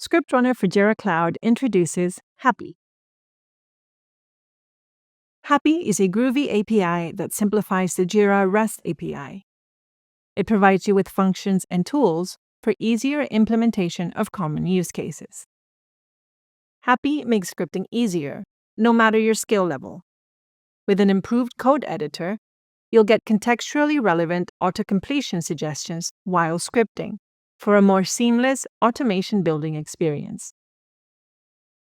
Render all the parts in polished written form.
ScriptRunner for Jira Cloud introduces HAPi. HAPi is a Groovy API that simplifies the Jira REST API. It provides you with functions and tools for easier implementation of common use cases. HAPi makes scripting easier, no matter your skill level. With an improved code editor, you'll get contextually relevant auto-completion suggestions while scripting for a more seamless automation building experience.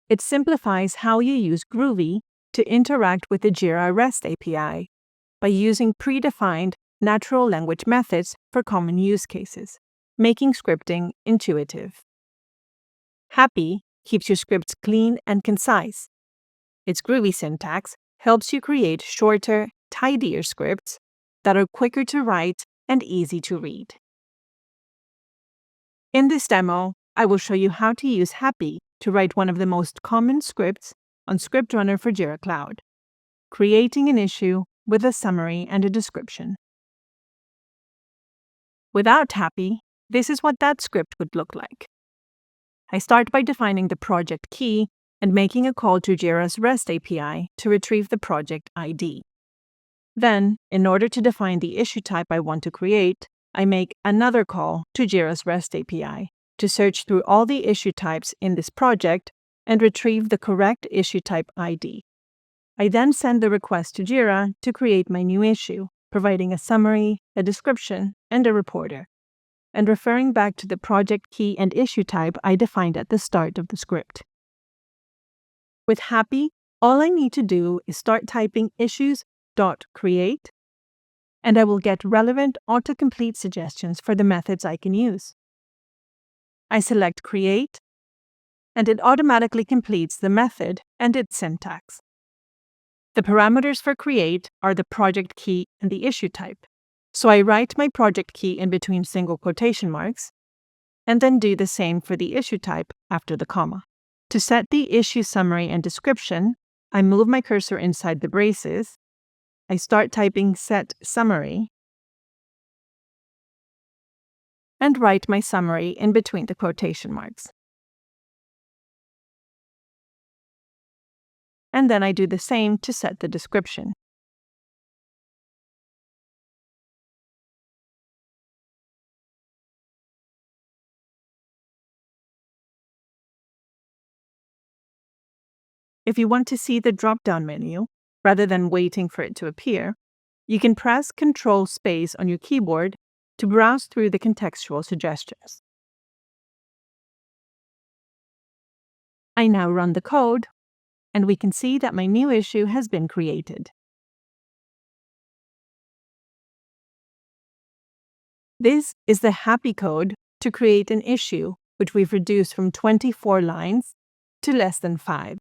It simplifies how you use Groovy to interact with the Jira REST API by using predefined natural language methods for common use cases, making scripting intuitive. HAPi keeps your scripts clean and concise. Its Groovy syntax helps you create shorter, tidier scripts that are quicker to write and easy to read. In this demo, I will show you how to use HAPi to write one of the most common scripts on ScriptRunner for Jira Cloud, creating an issue with a summary and a description. Without HAPi, this is what that script would look like. I start by defining the project key and making a call to Jira's REST API to retrieve the project ID. Then, in order to define the issue type I want to create, I make another call to Jira's REST API to search through all the issue types in this project and retrieve the correct issue type ID. I then send the request to Jira to create my new issue, providing a summary, a description, and a reporter, and referring back to the project key and issue type I defined at the start of the script. With HAPi, all I need to do is start typing issues.create, and I will get relevant autocomplete suggestions for the methods I can use. I select Create, and it automatically completes the method and its syntax. The parameters for Create are the project key and the issue type, so I write my project key in between single quotation marks, and then do the same for the issue type after the comma. To set the issue summary and description, I move my cursor inside the braces, I start typing set summary, and write my summary in between the quotation marks. And then I do the same to set the description. If you want to see the drop-down menu, rather than waiting for it to appear, you can press Ctrl-Space on your keyboard to browse through the contextual suggestions. I now run the code, and we can see that my new issue has been created. This is the HAPi code to create an issue, which we've reduced from 24 lines to less than 5.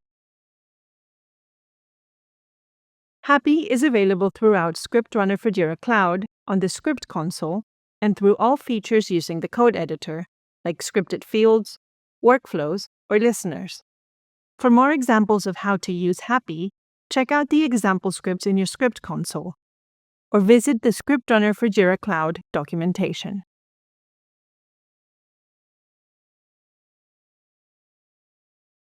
HAPi is available throughout ScriptRunner for Jira Cloud on the script console and through all features using the code editor, like scripted fields, workflows, or listeners. For more examples of how to use HAPi, check out the example scripts in your script console, or visit the ScriptRunner for Jira Cloud documentation.